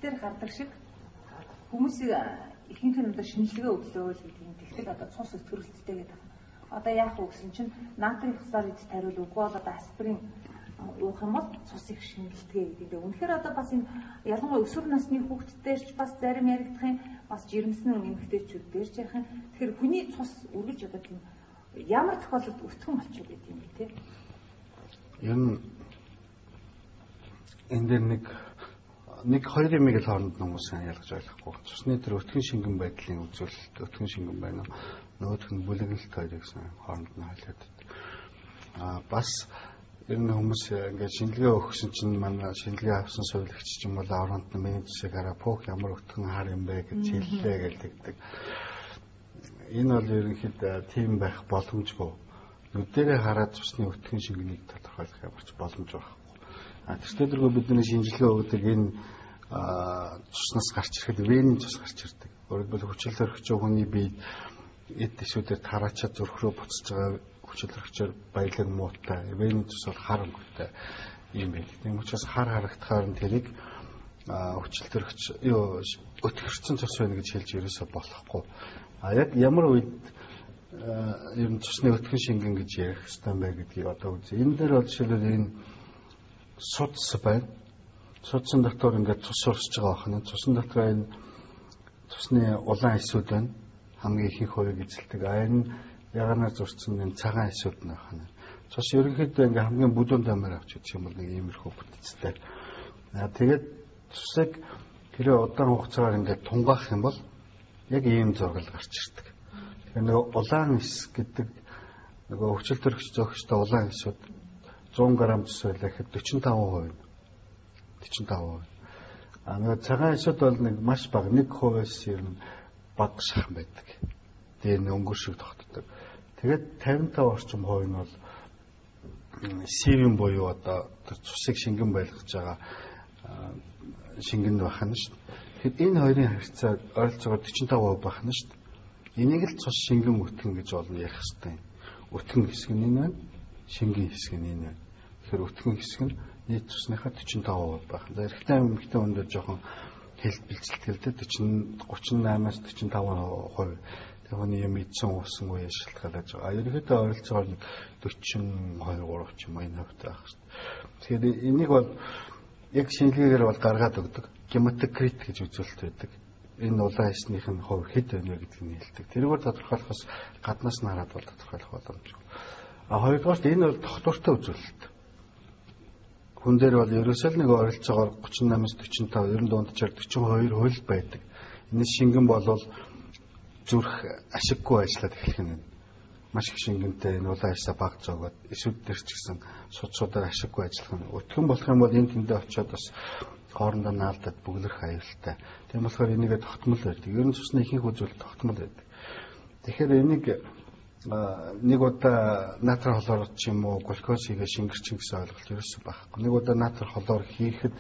дээр гардаг шиг хүмүүс ихэнх нь одоо шинжилгээ өглөө л гэдэг юм. Тэгтэл одоо цус өтгөрөлттэй гэдэг. Одоо яах вэ гэсэн чинь натрийн хлорид тариул үгүй бол одоо аспирин уух юм бол цус их шингэлдэг гэдэг. Үнэхээр одоо бас энэ ялангуяа өсвөр насны хүүхдүүдээр ч бас зарим яригдах юм, бас жирэмсэн эмэгтэйчүүд дээрж ярих юм. Тэгэхээр хүний цус үргэлж одоо тийм ямар тохиолдолд өтгөн болчиход байд юм бэ те? Ер нь энэ дээр нэг хоёр юмыг л хооронд нь хүмүүс ялгаж ойлгохгүй. Цусны тэр өтгөн шингэн байдлын үзүүлэлт, өтгөн шингэн байна уу? Нөгөөх нь бүлэглэлт хоёрыг хооронд нь хойлоод. Бас ер нь хүмүүс ингээд шинжилгээ өгсөн чинь манай шинжилгээ авсан сувилагч ч юм бол аврагт нь миний цусыг хараа пөх ямар өтгөн хар юм бэ гэж хэллээ гэлдэг. Энэ бол ерөнхийдөө тийм байх боломжгүй. Нүдэрээ хараад цусны өтгөн шингэнийг тодорхойлох ямар ч боломж байхгүй. Тэртээ бидний шинжилгээ өгдөг энэ цуснаас гарч ирэхэд венийн цус гарч ирдэг. Өөрөлдвөл хүчил төрөгч хүний биед эд тишүүдээр тараачаад зүрх рүү буцаж байгаа хүчил төрөгчөөр баялаг муутай. Венийн цус бол хар өнгөтэй юм байна. Тийм учраас хар харагдахаар нь тэрийг хүчил төрөгч өтгөрцөн цус байна гэж хэлж ерөөсөө болохгүй. Яг ямар үед ер нь цусны өтгөн шингэн гэж ярих хэрэгтэй юм бэ гэдгийг одоо үзье. Энэ дээр бол жишээлбэл энэ судас байна. Судсан дотор ингээд цус урсж байгаа бахна. Цусны дотор энэ цусны улаан эсүүд байна. Хамгийн ихэнх хувийг эзэлдэг. Энэ яганаар зурцсан энэ цагаан эсүүд нь бахна. Цус ерөнхийдөө ингээд хамгийн бүдүүн дамаар авч үзэх юм бол нэг иймэрхүү бүтцтэй. Тэгээд цусыг тэр удаан хугацаагаар ингээд тунгаах юм бол яг ийм зураг гарч ирдэг. Тэгэхээр нөгөө улаан эс гэдэг нөгөө хүчил төрөгч зөөгчтэй улаан эсүүд 100 г цус байлаа гэхэд 45%. 45%. Нөгөө цагаан эсүүд бол нэг маш бага 1%-аас ер нь бага шахан байдаг. Дээр нь өнгөр шиг тогтдог. Тэгээд 55 орчим хувь нь бол сивэн буюу одоо цусыг шингэн байлгаж байгаа шингэнд бахна шүү дээ. Тэгэхэд энэ хоёрын харьцаа ойролцоогоор 45% бахна шүү дээ. Энийг л цус шингэн өтгөн гэж болно ярих хэрэгтэй. Өтгөн хэсэг нь энэ байна. Шингэн хэсэг нь энэ байна. Тэгэхээр өтгөн хэсэг нь нийт цусныхаа 45% байх. Эрэгтэй эмэгтэй хүн дээр жоохон хэлт бэлцэлтгэлтэй 38-аас 45%. Тэгээ хүний юм идсэн уусан үеэ шалтгаалж байгаа. Ерөнхийдөө ойролцоогоор 42-3 ч юм энэ хавтаа байх шүү дээ. Тэгэхээр энийг бол яг шинжилгээгээр бол гаргаад өгдөг. Гематокрит гэж үзүүлэлт байдаг. Энэ улаан эснийх нь хувь хэд байна гэдгийг хэлдэг. Тэргээр тодорхойлохоос гаднаас нь хараад бол тодорхойлох боломжгүй. Хоёрдугаарт энэ бол тогтвортой үзүүлэлт. Хүн дээр бол ерөөсөө л нэг ойролцоогоор 38-аас 45, ер нь дунджаар 42 хууль байдаг. Энэ шингэн болвол зүрх ашиггүй ажиллаад эхлэх нь. Маш их шингэнтэй энэ улаан эсээ баг зоогоод эсүүд дээр ч гэсэн судсуудаар ашиггүй ажиллах нь. Өтгөн болох юм бол энэ тэндээ очиод бас хоорондоо наалдаад бүглэрх аюултай. Тийм болохоор энийгээ тогтмол байдаг. Ер нь цусны ихэнх үзүүлэлт тогтмол байдаг. Тэгэхээр энийг нэг удаа натр холоор ч юм уу глюкоз хийгээ шингэрчин гэсэн ойлголт ерөөсөө байхгүй. Нэг удаа натр холоор хийхэд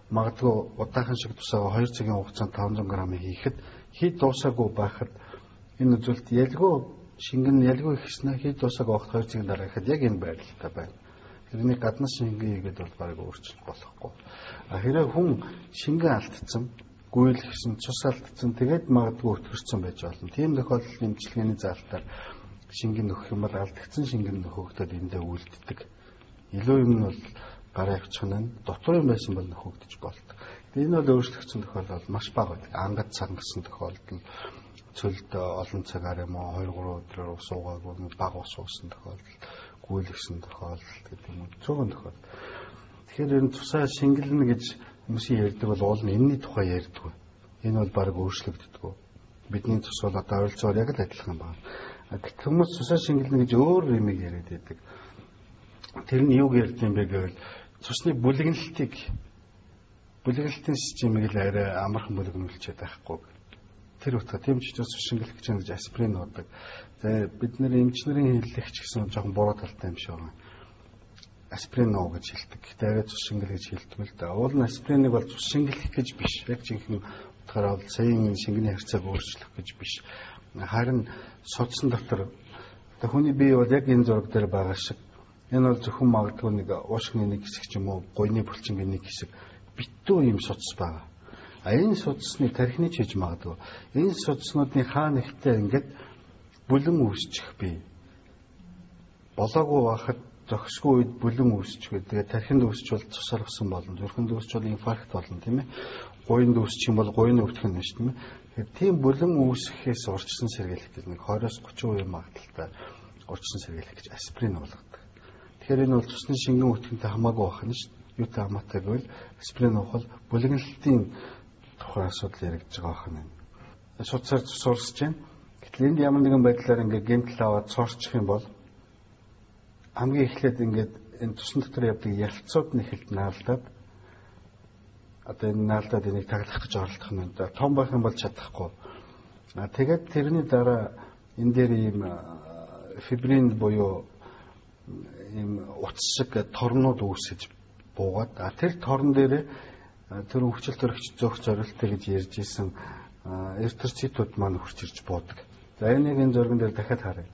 магадгүй удаахан шиг тусаагаа 2 цагийн хугацаанд 500 г хийхэд хий дуусаагүй байхад энэ үзүүлэлт ялгүй шингэн ялгүй ихснэ хий дуусаагүй байхад 2 цагийн дараа ихэд яг энэ байрлалтай байна. Тэрний гаднаас шингэн хийгээд бол бараг өөрчлөлт болохгүй. Хэрэг хүн шингэн алдсан, гуйл гэсэн цус алдсан тэгээд магадгүй өтгөрцөн байж болно. Тийм тохиолдолд эмчилгээний заалтаар шингэн нөхөх юм бол алдагдсан шингэн нөхөгдөд эндээ үлддэг. Илүү юм нь бол гараа авчих нь дотор юм байсан бол нөхөгдөж болдог. Энэ бол өөрчлөгдсөн тохиолдол маш бага байдаг. Ангад сангасан тохиолдол цөлд олон цагаар юм уу 2-3 өдрөөр ус уугаагүй бага ус уусан тохиолдол, гүйлгсэн тохиолдол гэдэг юм уу цөөхөн тохиолдол. Тэгэхээр энэ цусаа шингэлнэ гэж хүмүүсийн ярьдаг бол уул нь энэний тухай ярьдаг. Энэ бол баг өөрчлөгддөг. Бидний цус бол одоо ойролцоогоор яг л адилхан байна. Хүмүүс цусаа шингэлнэ гэж өөр юмыг яриад байдаг. Тэр нь юуг ярьд юм бэ гэвэл цусны бүлэглэлтийн системийг л арай амархан бүлэгнүүлчихэд байхгүй. Тэр утга тийм ч цус шингэлэх гэж аспирин уудаг. За бид нэр эмчнэрийн хэллэгч гэсэн жоохон буруу талтай юм шиг байна. Аспирин уу гэж хэлдэг. Гэхдээ арай цус шингэл гэж хэлдэг л да. Уул нь аспириныг бол цус шингэлэх гэж биш. Яг жинхэнэ утгаараа бол саяын шингэний харьцааг өөрчлөх гэж биш. Харин судсан дотор хүний бие бол яг энэ зураг дээр байгаа шиг энэ бол зөвхөн магадгүй нэг уушгины нэг хэсэг ч юм уу гойны булчингийн нэг хэсэг битүү юм судас байгаа. Энэ судасны тархины чиж магадгүй. Энэ судаснуудын хаана ихтэй ингээд бүлэн үүсчих бий. Болоогүй байхад зохисгүй үед бүлэн үүсчихвээ. Тэгээ тархинд үүсч бол цусаргасан болно. Зүрхэнд үүсч бол инфаркт болно, тийм ээ. Гуйнд үүсчих юм бол гуйны өвдөх нь шүү дээ. Тэгэхээр тийм бүлэн үүсэхээс урьдчилан сэргийлэх гэж нэг 20-30% магадaltaй урьдчилан сэргийлэх гэж аспирин болгодог. Тэгэхээр энэ бол цусны шингэн өвдөхөнтэй хамаагүй байх нь шүү дээ. Юутай хамаатай гэвэл аспирин уух бүлэглэлтийн тухай асуудал яригдж байгаа юм. Судсаар цусурсаж байна. Гэтэл энд ямар нэгэн байдлаар ингээд гэмтэл аваад цорчих юм бол хамгийн эхлээд ингээд энэ цусны дотор явдаг ялцууд нь эхэлт наалдаад одоо энэ наалдаад энийг таглах гэж оролдох нь том байх юм бол чадахгүй. Тэгээд тэрний дараа энэ дээр ийм фибрин буюу ийм утас шиг торнууд үүсэж буугаад тэр торн дээр тэр өвчл төрөгч зөөх зорилттой гэж ярьж исэн эритроцитууд маань хурц ирж буудаг. За энийг энэ зурган дээр дахиад харъя.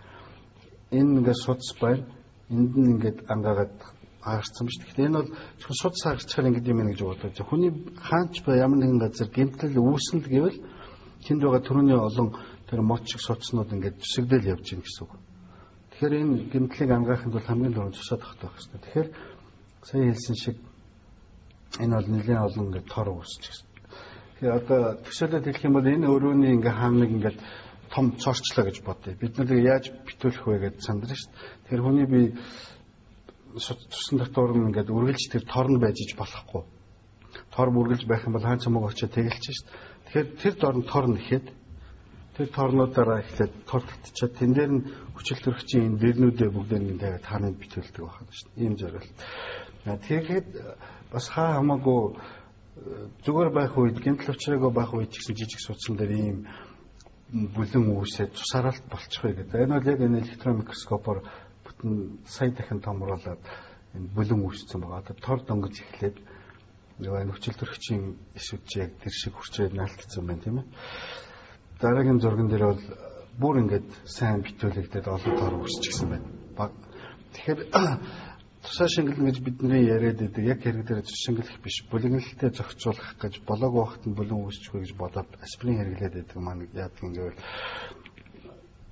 Энэ ингээд судас байна. Энд нь ингээд ангаагаад аарсан ба шүү. Тэгэхээр энэ бол судас аарчихаар ингээд юм гэж бодож байна. Хүний хаач ба ямар нэгэн газар гэмтэл үүснэ гэвэл тэнд байгаа төрөний олон тэр мод шиг судснууд ингээд зүсэгдэл явж гин гэсэн үг. Тэгэхээр энэ гэмтлийг ангаахын тулд хамгийн түрүүнд цусаад тогтоох хэрэгтэй. Тэгэхээр сая хэлсэн шиг энэ бол нэлээд олон ингээд тор үүсчих. Тэгэхээр одоо төсөөлөд хэлэх юм бол энэ өрөөний ингээд хаан нэг ингээд том цорчлоо гэж бодъё. Бид нар яаж битүүлэх вэ гэж сандраа шүү дээ. Тэр хүний би цусны дотор нь ингээд үргэлж тэр торн байж иж болохгүй. Тор үргэлж байх юм бол хаан цамаг очиж тэгэлж шүү дээ. Тэгэхээр тэр дорн торн ихэд тэр торнуудаараа эхлээд тор татчихад тэн дээр нь хүчил төрөгчийн энэ дэрнүүдээ бүгдээ нэг тавиад хааныг битүүлдэг байна шүү дээ. Ийм зорилт. Тэгэхээр бас хаа хамаагүй зүгээр байх үед гэмтэл учраагүй байх үед ч гэсэн жижиг судсан дээр ийм бүлэн үүсээд цусааралт болчих вэ гэдэг. Энэ бол яг энэ электрон микроскопоор бүтэн сая дахин томруулаад энэ бүлэн үүссэн байгаа. Одоо тор донгож эхлээд энэ хүчил төрөгчийн эсвч яг тэр шиг хүрчээд наалтсан байна тийм ээ. Дараагийн зурган дээр бол бүр ингээд сайн битүүлэгдээд олон тор үүсчихсэн байна. Тэгэхээр тусаа шингэлнэ гэж бидний яриад байдаг яг хэрэг дээр шингэлэх биш бүлэглэлтэд зохицуулах гэж болоогүй вахт нь бүлэн үүсчихвэ гэж бодоод аспирин хэрэглээд байдаг маань яадаг юм гэвэл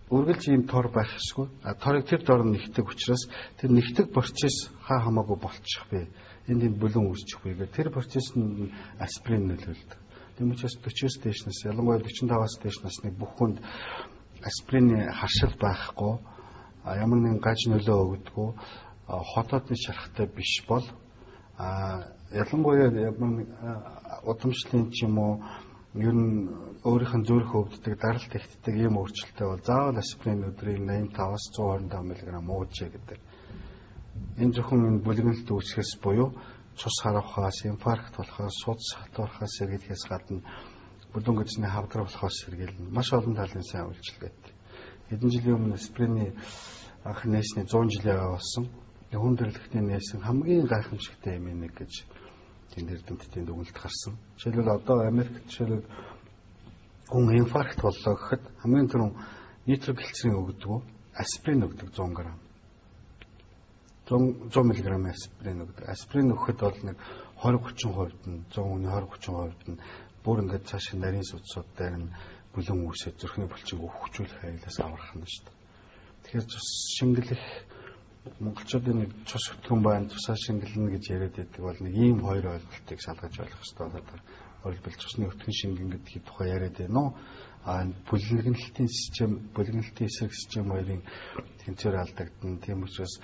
үргэлж ийм тор байх хэсгүй торыг тэр дор нь нэгтгэх учраас тэр нэгтгэх процесс хаа хамаагүй болчих вэ энд бүлэн үүсчих вэ гэх тэр процесс нь аспирин нөлөөлдөг. Тийм учраас 40-с дээшнээс ялангуяа 45-аас дээш насны бүх хүнд аспирины харшил байхгүй ямар нэгэн гаж нөлөө өгдөггүй хотоодны шарахтай биш бол ялангуяа удамшлын ч юм уу ер нь өөрийнх нь зүрх өвддөг даралт ихтдэг ийм өөрчлөлттэй бол заавал аспирин өдрийн 85-аас 125 мг ууж гэдэг. Энэ зөвхөн энэ бүлэглэлт үүсгэхээс буюу цус харавхаас, инфаркт болохоос, судас хатуурхаас сэргийлэхээс гадна бүлэн гэзний хавдар болохоос сэргийлнэ. Маш олон талын сайн үйлчилгээтэй. Хэдэн жилийн өмнө аспирины анх нээсний 100 жилийн болсон. Хүн төрөлхтний нээсэн хамгийн гайхамшигтай юм нэг гэж тэнд эрдэмтдийн дүгнэлт гарсан. Жишээлбэл одоо Америкт жишээлбэл хүн инфаркт боллоо гэхэд хамгийн түрүүн нитроглицерин өгдөг, аспирин өгдөг 100 г. 100 мг аспирин өгдөг. Аспирин өгөхөд бол нэг 20-30% нь 100 хүний 20-30% нь бүр ингээд цааш нарийн судсууд дээр нь бүлэн үүсээд зүрхний булчинг өвхжүүлэх айлаас аврах нь шүү дээ. Тэгэхээр шингэлэх монголчуудын нэг цус өтгөн байна, цусаа шингэлнэ гэж яриад байдаг бол нэг ийм хоёр ойлголтыг салгаж ойлгох хэрэгтэй болоод өөрөлдөл цусны өтгөн шингэн гэдгийг тухай яриад байна уу? Бүлэглэлтийн систем, бүлэглэлтийн эсрэг систем хоёрын тэнцвэр алдагдана. Тийм учраас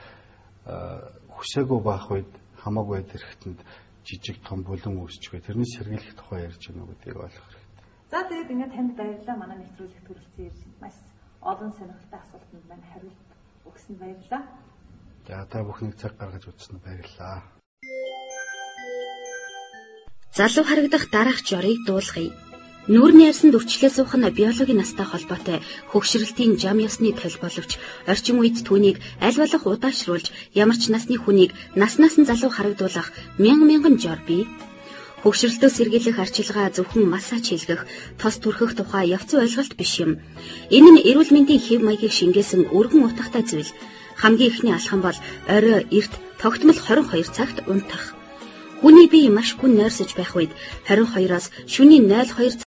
хүсээгүй байх үед хамаагүй дэрхтэнд жижиг том бүлэн үүсчихвэ. Тэрний сэргийлэх тухай ярьж байна гэдгийг ойлгох хэрэгтэй. За тэгээд ингээд танд баярлалаа. Манай нэвтрүүлэгт хүрэлцэн ирж маш олон сонирхолтой асуултанд маань хариулт өгсөнд баярлалаа. За та бүхнийг цаг гаргаж үзсэнд баярлалаа. Залуу харагдах дараах жорыг дуулгая. Нүүрний арсанд өвчлөө суух нь биологийн настай холбоотой хөгшрөлтийн зам ёсны тол боловч орчин үед түүнийг аль болох удаашруулж ямар ч насны хүнийг наснаас нь залуу харагдуулах мянган жор бий. Хөгшрөлтөө сэргийлэх арчилгаа зөвхөн массаж хийлгэх, тос түрхэх тухай явц ойлголт биш юм. Энэ нь эрүүл мэндийн хэв маягийг шингээсэн өргөн утгатай зүйл. Хамгийн ихний алхам бол орой эрт тогтмол 22 цагт унтах. Үүнийг би маш гүн нойрсож байх үед 22-оос шөнийн 02